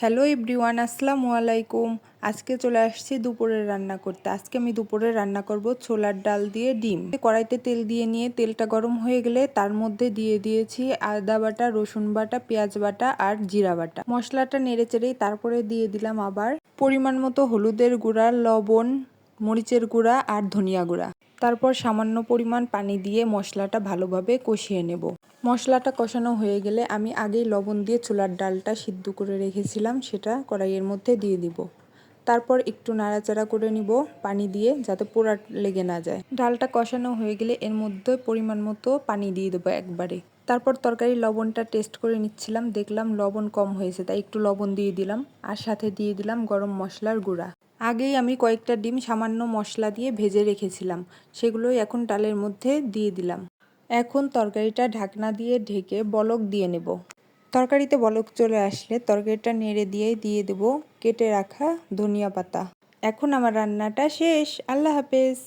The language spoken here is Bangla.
হ্যালো এভরিওয়ান, আসসালামু আলাইকুম। আজকে চলে আসছি দুপুরের রান্না করতে। আজকে আমি দুপুরে রান্না করব ছোলার ডাল দিয়ে ডিম। কড়াইতে তেল দিয়ে নিয়ে তেলটা গরম হয়ে গেলে তার মধ্যে দিয়ে দিয়েছি আদা বাটা, রসুন বাটা, পেঁয়াজ বাটা আর জিরা বাটা। মশলাটা নেড়ে চেড়েই তারপরে দিয়ে দিলাম আবার পরিমাণ মতো হলুদের গুঁড়া, লবণ, মরিচের গুঁড়া আর ধনিয়া গুঁড়া। তারপর সামান্য পরিমাণ পানি দিয়ে মশলাটা ভালোভাবে কষিয়ে নেব। মশলাটা কষানো হয়ে গেলে আমি আগেই লবণ দিয়ে ছোলার ডালটা সিদ্ধ করে রেখেছিলাম, সেটা কড়াইয়ের মধ্যে দিয়ে দিব। তারপর একটু নাড়াচাড়া করে নিব পানি দিয়ে, যাতে পোড়া লেগে না যায়। ডালটা কষানো হয়ে গেলে এর মধ্যে পরিমাণ মতো পানি দিয়ে দেবো একবারে। তারপর তরকারি লবণটা টেস্ট করে নিচ্ছিলাম, দেখলাম লবণ কম হয়েছে, তাই একটু লবণ দিয়ে দিলাম। আর সাথে দিয়ে দিলাম গরম মশলার গুঁড়া। আগেই আমি কয়েকটা ডিম সামান্য মশলা দিয়ে ভেজে রেখেছিলাম, সেগুলোই এখন ডালের মধ্যে দিয়ে দিলাম। এখন তরকারিটা ঢাকনা দিয়ে ঢেকে বলক দিয়ে নেব। তরকারিতে বলক চলে আসলে তরকারিটা নেড়ে দিয়ে দেব কেটে রাখা ধনিয়া পাতা। এখন আমার রান্নাটা শেষ। আল্লাহ হাফেজ।